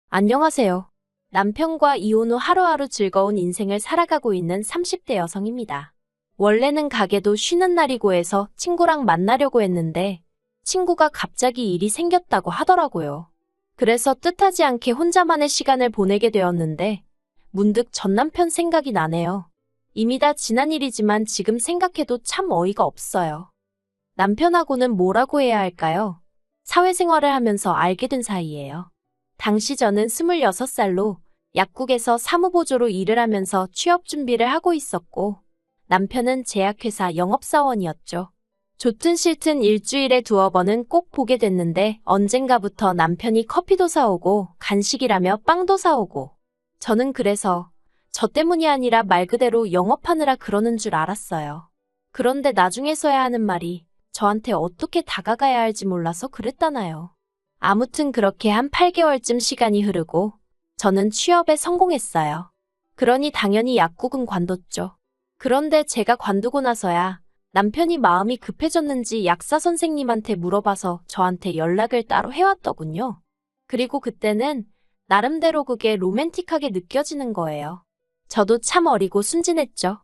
안녕하세요. 남편과 이혼 후 하루하루 즐거운 인생을 살아가고 있는 30대 여성입니다. 원래는 가게도 쉬는 날이고 해서 친구랑 만나려고 했는데 친구가 갑자기 일이 생겼다고 하더라고요. 그래서 뜻하지 않게 혼자만의 시간을 보내게 되었는데 문득 전 남편 생각이 나네요. 이미 다 지난 일이지만 지금 생각해도 참 어이가 없어요. 남편하고는 뭐라고 해야 할까요? 사회생활을 하면서 알게 된 사이예요. 당시 저는 26살로 약국에서 사무보조로 일을 하면서 취업 준비를 하고 있었고 남편은 제약회사 영업사원이었죠. 좋든 싫든 일주일에 두어 번은 꼭 보게 됐는데 언젠가부터 남편이 커피도 사오고 간식이라며 빵도 사오고 저는 그래서 저 때문이 아니라 말 그대로 영업하느라 그러는 줄 알았어요. 그런데 나중에서야 하는 말이 저한테 어떻게 다가가야 할지 몰라서 그랬다나요. 아무튼 그렇게 한 8개월쯤 시간이 흐르고 저는 취업에 성공했어요. 그러니 당연히 약국은 관뒀죠. 그런데 제가 관두고 나서야 남편이 마음이 급해졌는지 약사 선생님한테 물어봐서 저한테 연락을 따로 해왔더군요. 그리고 그때는 나름대로 그게 로맨틱하게 느껴지는 거예요. 저도 참 어리고 순진했죠.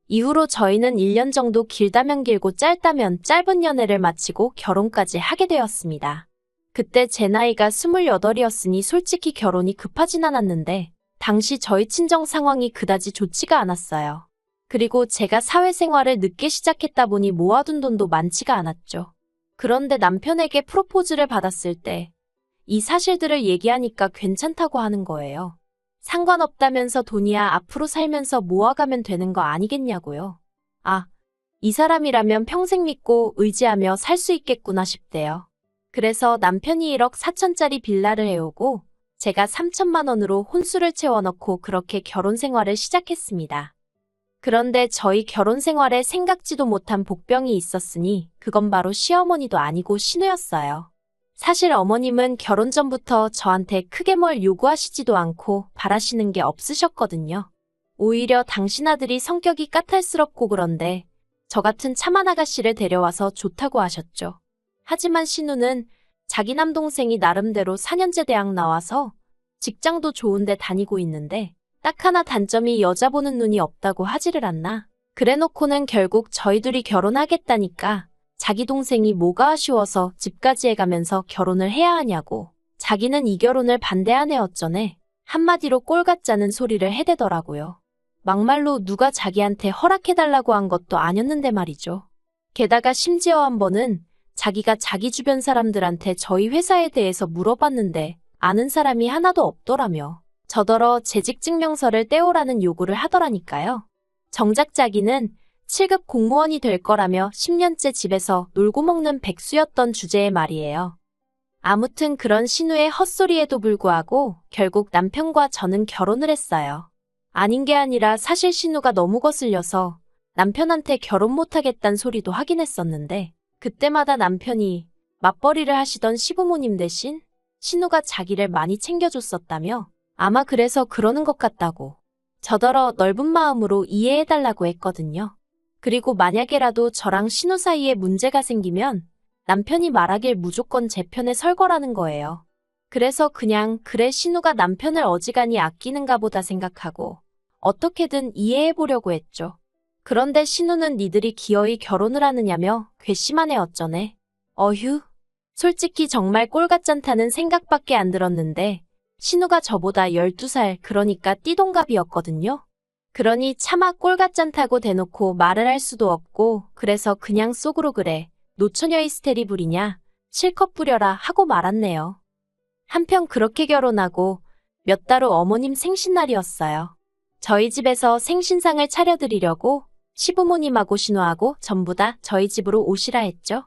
이후로 저희는 1년 정도 길다면 길고 짧다면 짧은 연애를 마치고 결혼까지 하게 되었습니다. 그때 제 나이가 28이었으니 솔직히 결혼이 급하진 않았는데 당시 저희 친정 상황이 그다지 좋지가 않았어요. 그리고 제가 사회생활을 늦게 시작했다 보니 모아둔 돈도 많지가 않았죠. 그런데 남편에게 프로포즈를 받았을 때 이 사실들을 얘기하니까 괜찮다고 하는 거예요. 상관없다면서 돈이야 앞으로 살면서 모아가면 되는 거 아니겠냐고요. 아, 이 사람이라면 평생 믿고 의지하며 살 수 있겠구나 싶대요. 그래서 남편이 1억 4천짜리 빌라를 해오고 제가 3천만 원으로 혼수를 채워넣고 그렇게 결혼 생활을 시작했습니다. 그런데 저희 결혼 생활에 생각지도 못한 복병이 있었으니 그건 바로 시어머니도 아니고 신우였어요. 사실 어머님은 결혼 전부터 저한테 크게 뭘 요구하시지도 않고 바라시는 게 없으셨거든요. 오히려 당신 아들이 성격이 까탈스럽고 그런데 저 같은 참한 아가씨를 데려와서 좋다고 하셨죠. 하지만 신우는 자기 남동생이 나름대로 4년제 대학 나와서 직장도 좋은데 다니고 있는데 딱 하나 단점이 여자 보는 눈이 없다고 하지를 않나. 그래놓고는 결국 저희 둘이 결혼하겠다니까 자기 동생이 뭐가 아쉬워서 집까지 해가면서 결혼을 해야 하냐고. 자기는 이 결혼을 반대하네 어쩌네. 한마디로 꼴 같자는 소리를 해대더라고요. 막말로 누가 자기한테 허락해달라고 한 것도 아니었는데 말이죠. 게다가 심지어 한 번은 자기가 자기 주변 사람들한테 저희 회사에 대해서 물어봤는데 아는 사람이 하나도 없더라며. 저더러 재직증명서를 떼오라는 요구를 하더라니까요. 정작 자기는 7급 공무원이 될 거라며 10년째 집에서 놀고 먹는 백수였던 주제의 말이에요. 아무튼 그런 신우의 헛소리에도 불구하고 결국 남편과 저는 결혼을 했어요. 아닌 게 아니라 사실 신우가 너무 거슬려서 남편한테 결혼 못하겠다는 소리도 하긴 했었는데 그때마다 남편이 맞벌이를 하시던 시부모님 대신 신우가 자기를 많이 챙겨줬었다며 아마 그래서 그러는 것 같다고 저더러 넓은 마음으로 이해해달라고 했거든요. 그리고 만약에라도 저랑 신우 사이에 문제가 생기면 남편이 말하길 무조건 제 편에 설 거라는 거예요. 그래서 그냥 그래 신우가 남편을 어지간히 아끼는가 보다 생각하고 어떻게든 이해해보려고 했죠. 그런데 신우는 니들이 기어이 결혼을 하느냐며 괘씸하네 어쩌네. 어휴. 솔직히 정말 꼴같잖다는 생각밖에 안 들었는데 신우가 저보다 12살 그러니까 띠동갑이었거든요. 그러니 차마 꼴같잖다고 대놓고 말을 할 수도 없고 그래서 그냥 속으로 그래 노처녀 히스테리 부리냐 실컷 부려라 하고 말았네요. 한편 그렇게 결혼하고 몇 달 후 어머님 생신날이었어요. 저희 집에서 생신상을 차려드리려고 시부모님하고 신우하고 전부 다 저희 집으로 오시라 했죠.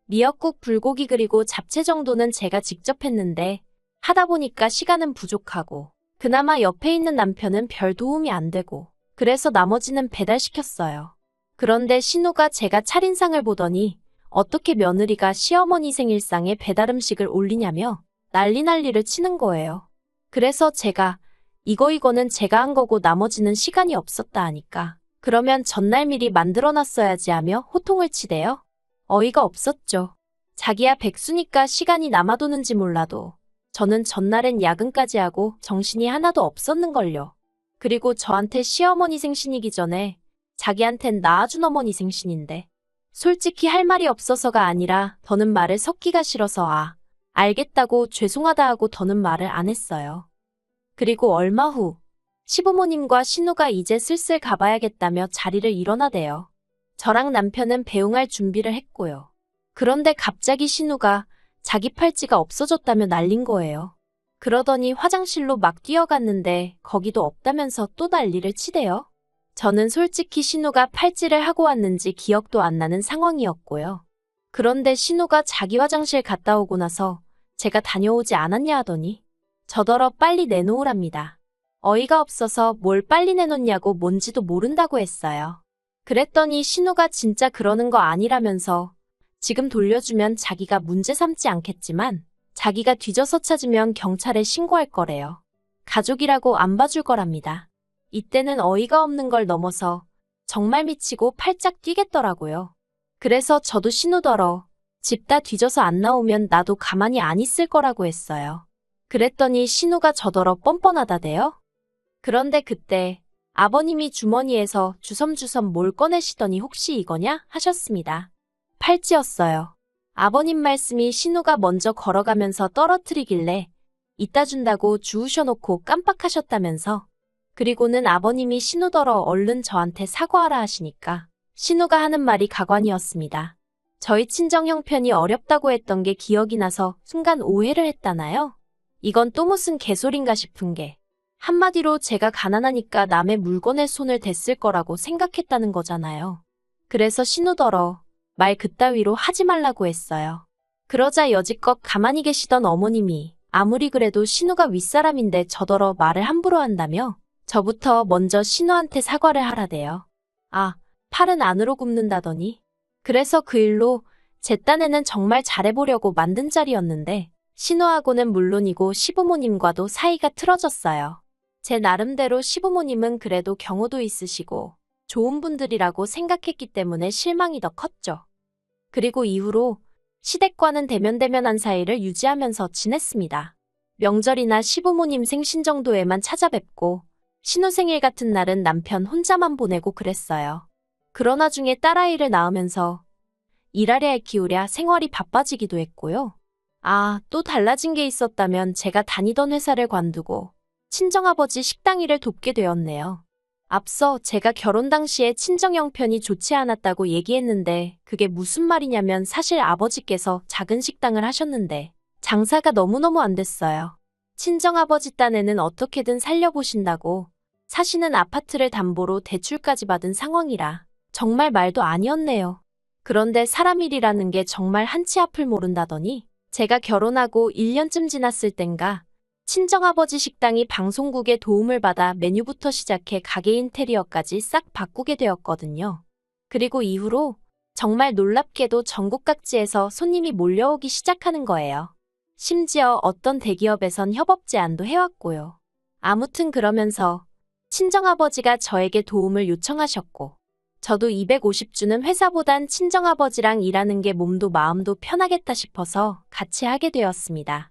미역국, 불고기 그리고 잡채 정도는 제가 직접 했는데 하다 보니까 시간은 부족하고 그나마 옆에 있는 남편은 별 도움이 안 되고 그래서 나머지는 배달시켰어요. 그런데 신우가 제가 차린 상을 보더니 어떻게 며느리가 시어머니 생일상에 배달음식을 올리냐며 난리를 치는 거예요. 그래서 제가 이거는 제가 한 거고 나머지는 시간이 없었다 하니까 그러면 전날 미리 만들어놨어야지 하며 호통을 치대요. 어이가 없었죠. 자기야 백수니까 시간이 남아도는지 몰라도 저는 전날엔 야근까지 하고 정신이 하나도 없었는걸요. 그리고 저한테 시어머니 생신이기 전에 자기한텐 낳아준 어머니 생신인데 솔직히 할 말이 없어서가 아니라 더는 말을 섞기가 싫어서 알겠다고 죄송하다 하고 더는 말을 안 했어요. 그리고 얼마 후 시부모님과 신우가 이제 슬슬 가봐야겠다며 자리를 일어나대요. 저랑 남편은 배웅할 준비를 했고요. 그런데 갑자기 신우가 자기 팔찌가 없어졌다며 난린 거예요. 그러더니 화장실로 막 뛰어갔는데 거기도 없다면서 또 난리를 치대요. 저는 솔직히 신우가 팔찌를 하고 왔는지 기억도 안 나는 상황이었고요. 그런데 신우가 자기 화장실 갔다 오고 나서 제가 다녀오지 않았냐 하더니 저더러 빨리 내놓으랍니다. 어이가 없어서 뭘 빨리 내놓냐고 뭔지도 모른다고 했어요. 그랬더니 신우가 진짜 그러는 거 아니라면서 지금 돌려주면 자기가 문제 삼지 않겠지만 자기가 뒤져서 찾으면 경찰에 신고할 거래요. 가족이라고 안 봐줄 거랍니다. 이때는 어이가 없는 걸 넘어서 정말 미치고 팔짝 뛰겠더라고요. 그래서 저도 신우더러 집 다 뒤져서 안 나오면 나도 가만히 안 있을 거라고 했어요. 그랬더니 신우가 저더러 뻔뻔하다대요. 그런데 그때 아버님이 주머니에서 주섬주섬 뭘 꺼내시더니 혹시 이거냐 하셨습니다. 팔찌였어요. 아버님 말씀이 신우가 먼저 걸어가면서 떨어뜨리길래 이따 준다고 주우셔놓고 깜빡하셨다면서 그리고는 아버님이 신우더러 얼른 저한테 사과하라 하시니까 신우가 하는 말이 가관이었습니다. 저희 친정 형편이 어렵다고 했던 게 기억이 나서 순간 오해를 했다나요? 이건 또 무슨 개소린가 싶은 게 한마디로 제가 가난하니까 남의 물건에 손을 댔을 거라고 생각했다는 거잖아요. 그래서 신우더러 말 그따위로 하지 말라고 했어요. 그러자 여지껏 가만히 계시던 어머님이 아무리 그래도 신우가 윗사람인데 저더러 말을 함부로 한다며 저부터 먼저 신우한테 사과를 하라대요. 팔은 안으로 굽는다더니. 그래서 그 일로 제 딴에는 정말 잘해보려고 만든 자리였는데 신우하고는 물론이고 시부모님과도 사이가 틀어졌어요. 제 나름대로 시부모님은 그래도 경우도 있으시고 좋은 분들이라고 생각했기 때문에 실망이 더 컸죠. 그리고 이후로 시댁과는 대면대면한 사이를 유지하면서 지냈습니다. 명절이나 시부모님 생신 정도에만 찾아뵙고 신우 생일 같은 날은 남편 혼자만 보내고 그랬어요. 그러나 중에 딸아이를 낳으면서 일하랴 키우랴 생활이 바빠지기도 했고요. 또 달라진 게 있었다면 제가 다니던 회사를 관두고 친정아버지 식당 일을 돕게 되었네요. 앞서 제가 결혼 당시에 친정 형편이 좋지 않았다고 얘기했는데 그게 무슨 말이냐면 사실 아버지께서 작은 식당을 하셨는데 장사가 너무너무 안 됐어요. 친정아버지 딴에는 어떻게든 살려보신다고 사시는 아파트를 담보로 대출까지 받은 상황이라 정말 말도 아니었네요. 그런데 사람 일이라는 게 정말 한치 앞을 모른다더니 제가 결혼하고 1년쯤 지났을 땐가 친정아버지 식당이 방송국의 도움을 받아 메뉴부터 시작해 가게 인테리어까지 싹 바꾸게 되었거든요. 그리고 이후로 정말 놀랍게도 전국 각지에서 손님이 몰려오기 시작하는 거예요. 심지어 어떤 대기업에선 협업 제안도 해왔고요. 아무튼 그러면서 친정아버지가 저에게 도움을 요청하셨고 저도 250주는 회사보단 친정아버지랑 일하는 게 몸도 마음도 편하겠다 싶어서 같이 하게 되었습니다.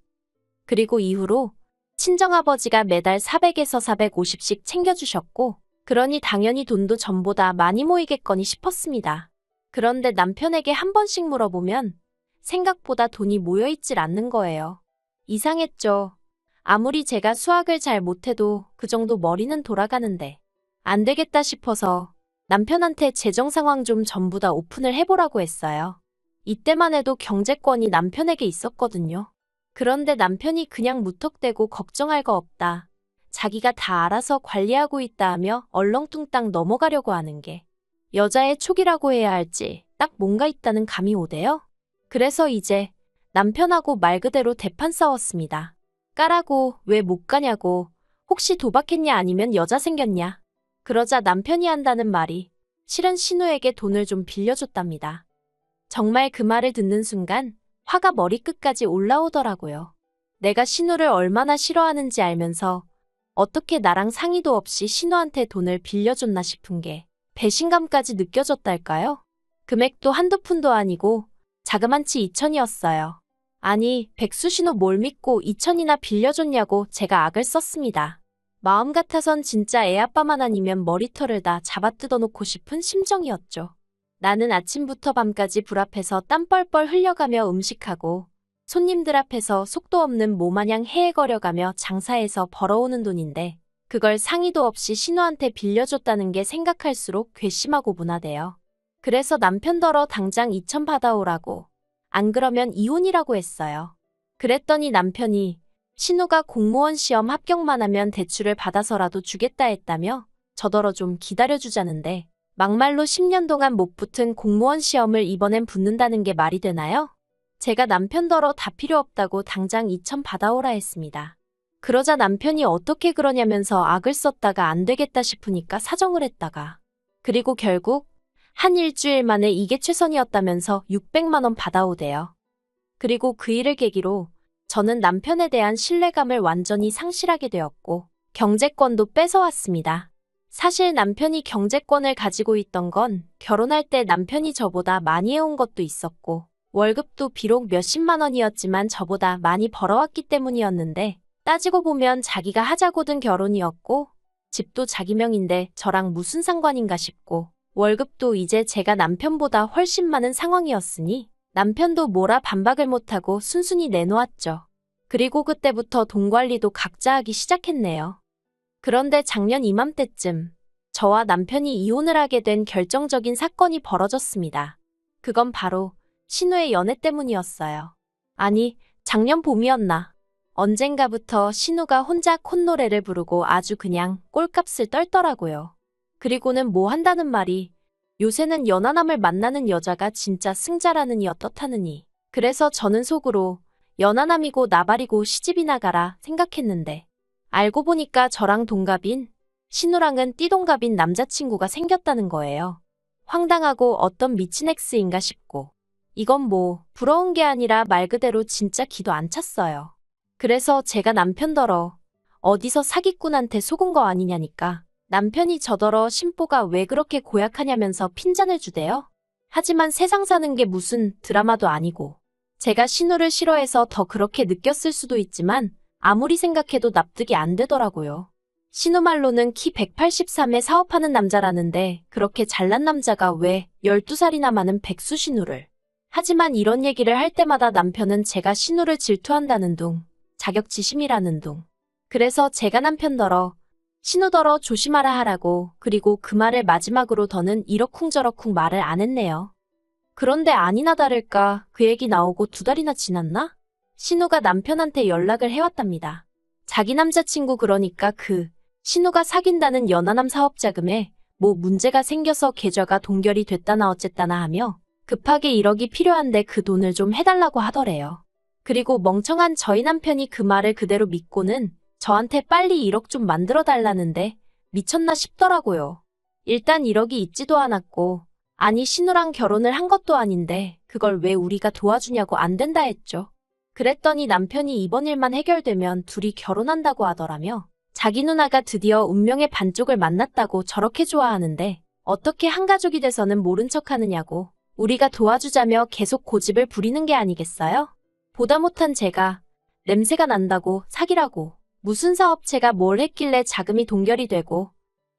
그리고 이후로 친정아버지가 매달 400에서 450씩 챙겨주셨고 그러니 당연히 돈도 전보다 많이 모이겠거니 싶었습니다. 그런데 남편에게 한 번씩 물어보면 생각보다 돈이 모여있질 않는 거예요. 이상했죠. 아무리 제가 수학을 잘 못해도 그 정도 머리는 돌아가는데 안 되겠다 싶어서 남편한테 재정 상황 좀 전부 다 오픈을 해보라고 했어요. 이때만 해도 경제권이 남편에게 있었거든요. 그런데 남편이 그냥 무턱대고 걱정할 거 없다. 자기가 다 알아서 관리하고 있다 하며 얼렁뚱땅 넘어가려고 하는 게 여자의 촉이라고 해야 할지 딱 뭔가 있다는 감이 오대요. 그래서 이제 남편하고 말 그대로 대판 싸웠습니다. 까라고 왜 못 가냐고 혹시 도박했냐 아니면 여자 생겼냐. 그러자 남편이 한다는 말이 실은 신우에게 돈을 좀 빌려줬답니다. 정말 그 말을 듣는 순간 화가 머리끝까지 올라오더라고요. 내가 신우를 얼마나 싫어하는지 알면서 어떻게 나랑 상의도 없이 신우한테 돈을 빌려줬나 싶은 게 배신감까지 느껴졌달까요? 금액도 한두 푼도 아니고 자그만치 2천이었어요. 아니, 백수신호 뭘 믿고 2천이나 빌려줬냐고 제가 악을 썼습니다. 마음 같아선 진짜 애아빠만 아니면 머리털을 다 잡아 뜯어놓고 싶은 심정이었죠. 나는 아침부터 밤까지 불 앞에서 땀 뻘뻘 흘려가며 음식하고 손님들 앞에서 속도 없는 모마냥 헤헤거려가며 장사해서 벌어오는 돈인데 그걸 상의도 없이 신우한테 빌려줬다는 게 생각할수록 괘씸하고 분하대요. 그래서 남편더러 당장 2천 받아오라고, 안 그러면 이혼이라고 했어요. 그랬더니 남편이 신우가 공무원 시험 합격만 하면 대출을 받아서라도 주겠다 했다며 저더러 좀 기다려주자는데 막말로 10년 동안 못 붙은 공무원 시험을 이번엔 붙는다는 게 말이 되나요? 제가 남편더러 다 필요 없다고 당장 2천 받아오라 했습니다. 그러자 남편이 어떻게 그러냐면서 악을 썼다가 안 되겠다 싶으니까 사정을 했다가 그리고 결국 한 일주일 만에 이게 최선이었다면서 600만 원 받아오대요. 그리고 그 일을 계기로 저는 남편에 대한 신뢰감을 완전히 상실하게 되었고 경제권도 뺏어왔습니다. 사실 남편이 경제권을 가지고 있던 건 결혼할 때 남편이 저보다 많이 해온 것도 있었고 월급도 비록 몇십만 원이었지만 저보다 많이 벌어왔기 때문이었는데 따지고 보면 자기가 하자고 든 결혼이었고 집도 자기 명인데 저랑 무슨 상관인가 싶고 월급도 이제 제가 남편보다 훨씬 많은 상황이었으니 남편도 뭐라 반박을 못하고 순순히 내놓았죠. 그리고 그때부터 돈 관리도 각자 하기 시작했네요. 그런데 작년 이맘때쯤 저와 남편이 이혼을 하게 된 결정적인 사건이 벌어졌습니다. 그건 바로 신우의 연애 때문이었어요. 아니, 작년 봄이었나. 언젠가부터 신우가 혼자 콧노래를 부르고 아주 그냥 꼴값을 떨더라고요. 그리고는 뭐 한다는 말이 요새는 연하남을 만나는 여자가 진짜 승자라느니 어떻다느니. 그래서 저는 속으로 연하남이고 나발이고 시집이나 가라 생각했는데 알고 보니까 저랑 동갑인 신우랑은 띠동갑인 남자친구가 생겼다는 거예요. 황당하고 어떤 미친 엑스인가 싶고 이건 뭐 부러운 게 아니라 말 그대로 진짜 기도 안 찼어요. 그래서 제가 남편더러 어디서 사기꾼한테 속은 거 아니냐니까 남편이 저더러 심보가 왜 그렇게 고약하냐면서 핀잔을 주대요. 하지만 세상 사는 게 무슨 드라마도 아니고 제가 신우를 싫어해서 더 그렇게 느꼈을 수도 있지만 아무리 생각해도 납득이 안 되더라고요. 신우 말로는 키 183에 사업하는 남자라는데 그렇게 잘난 남자가 왜 12살이나 많은 백수 신우를. 하지만 이런 얘기를 할 때마다 남편은 제가 신우를 질투한다는 둥, 자격지심이라는 둥. 그래서 제가 남편더러 신우더러 조심하라 하라고 그리고 그 말을 마지막으로 더는 이러쿵저러쿵 말을 안 했네요. 그런데 아니나 다를까 그 얘기 나오고 2달이나 지났나? 신우가 남편한테 연락을 해왔답니다. 자기 남자친구 그러니까 신우가 사귄다는 연하남 사업자금에 뭐 문제가 생겨서 계좌가 동결이 됐다나 어쨌다나 하며 급하게 1억이 필요한데 그 돈을 좀 해달라고 하더래요. 그리고 멍청한 저희 남편이 그 말을 그대로 믿고는 저한테 빨리 1억 좀 만들어 달라는데 미쳤나 싶더라고요. 일단 1억이 있지도 않았고 아니 신우랑 결혼을 한 것도 아닌데 그걸 왜 우리가 도와주냐고 안 된다 했죠. 그랬더니 남편이 이번 일만 해결되면 둘이 결혼한다고 하더라며 자기 누나가 드디어 운명의 반쪽을 만났다고 저렇게 좋아하는데 어떻게 한 가족이 돼서는 모른 척하느냐고 우리가 도와주자며 계속 고집을 부리는 게 아니겠어요? 보다 못한 제가 냄새가 난다고 사기라고 무슨 사업체가 뭘 했길래 자금이 동결이 되고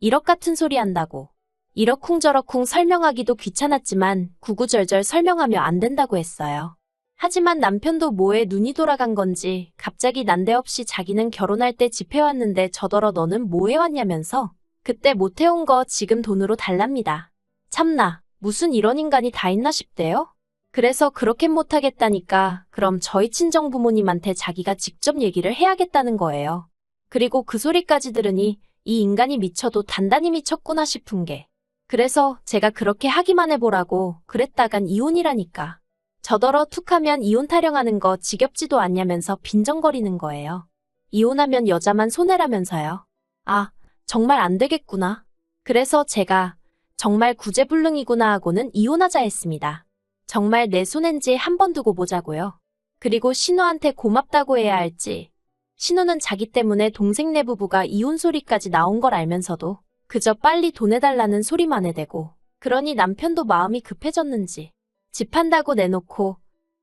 1억 같은 소리 한다고 이러쿵저러쿵 설명하기도 귀찮았지만 구구절절 설명하며 안 된다고 했어요. 하지만 남편도 뭐에 눈이 돌아간 건지 갑자기 난데없이 자기는 결혼할 때 집 해왔는데 저더러 너는 뭐 해왔냐면서 그때 못 해온 거 지금 돈으로 달랍니다. 참나 무슨 이런 인간이 다 있나 싶대요. 그래서 그렇게 못하겠다니까 그럼 저희 친정부모님한테 자기가 직접 얘기를 해야겠다는 거예요. 그리고 그 소리까지 들으니 이 인간이 미쳐도 단단히 미쳤구나 싶은 게 그래서 제가 그렇게 하기만 해보라고 그랬다간 이혼이라니까. 저더러 툭하면 이혼 타령하는 거 지겹지도 않냐면서 빈정거리는 거예요. 이혼하면 여자만 손해라면서요. 아, 정말 안 되겠구나. 그래서 제가 정말 구제불능이구나 하고는 이혼하자 했습니다. 정말 내 손엔지 한 번 두고 보자고요. 그리고 신우한테 고맙다고 해야 할지. 신우는 자기 때문에 동생네 부부가 이혼 소리까지 나온 걸 알면서도 그저 빨리 돈 해달라는 소리만 해대고 그러니 남편도 마음이 급해졌는지 집 한다고 내놓고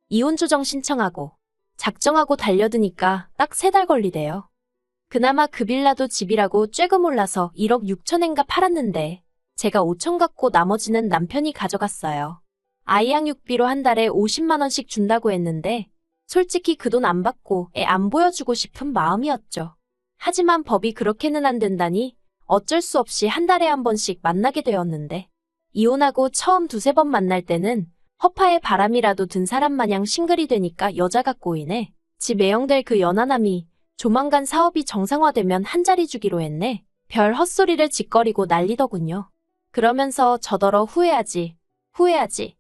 이혼 조정 신청하고 작정하고 달려드니까 딱 3달 걸리대요. 그나마 그 빌라도 집이라고 쬐금 올라서 1억 6천엔가 팔았는데 제가 5천 갖고 나머지는 남편이 가져갔어요. 아이 양육비로 한 달에 50만 원씩 준다고 했는데 솔직히 그 돈 안 받고 애 안 보여주고 싶은 마음이었죠. 하지만 법이 그렇게는 안 된다니 어쩔 수 없이 한 달에 한 번씩 만나게 되었는데 이혼하고 처음 2~3번 만날 때는 허파에 바람이라도 든 사람 마냥 싱글이 되니까 여자가 꼬이네. 집 애영될 그 연하남이 조만간 사업이 정상화되면 한 자리 주기로 했네. 별 헛소리를 짓거리고 난리더군요. 그러면서 저더러 후회하지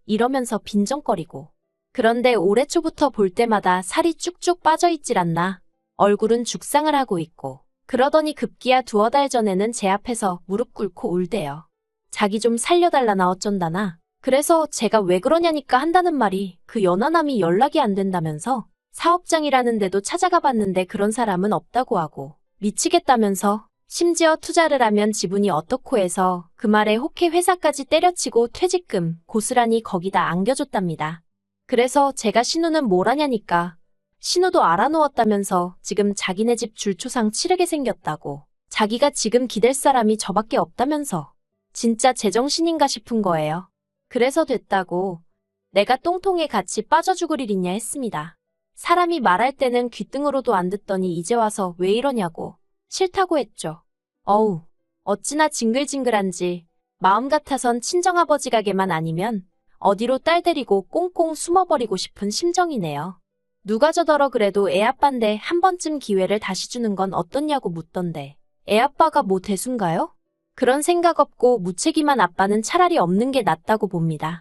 이러면서 빈정거리고. 그런데 올해 초부터 볼 때마다 살이 쭉쭉 빠져있질 않나. 얼굴은 죽상을 하고 있고. 그러더니 급기야 2~5달 전에는 제 앞에서 무릎 꿇고 울대요. 자기 좀 살려달라나 어쩐다나. 그래서 제가 왜 그러냐니까 한다는 말이 그 연하남이 연락이 안 된다면서 사업장이라는 데도 찾아가 봤는데 그런 사람은 없다고 하고 미치겠다면서 심지어 투자를 하면 지분이 어떻고 해서 그 말에 혹해 회사까지 때려치고 퇴직금 고스란히 거기다 안겨줬답니다. 그래서 제가 신우는 뭘 하냐니까 신우도 알아놓았다면서 지금 자기네 집 줄초상 치르게 생겼다고 자기가 지금 기댈 사람이 저밖에 없다면서 진짜 제정신인가 싶은 거예요. 그래서 됐다고 내가 똥통에 같이 빠져 죽을 일 있냐 했습니다. 사람이 말할 때는 귀등으로도 안 듣더니 이제 와서 왜 이러냐고 싫다고 했죠. 어우, 어찌나 징글징글한지 마음 같아선 친정아버지 가게만 아니면 어디로 딸 데리고 꽁꽁 숨어버리고 싶은 심정이네요. 누가 저더러 그래도 애아빠인데 한 번쯤 기회를 다시 주는 건 어떻냐고 묻던데 애아빠가 뭐 대수인가요? 그런 생각 없고 무책임한 아빠는 차라리 없는 게 낫다고 봅니다.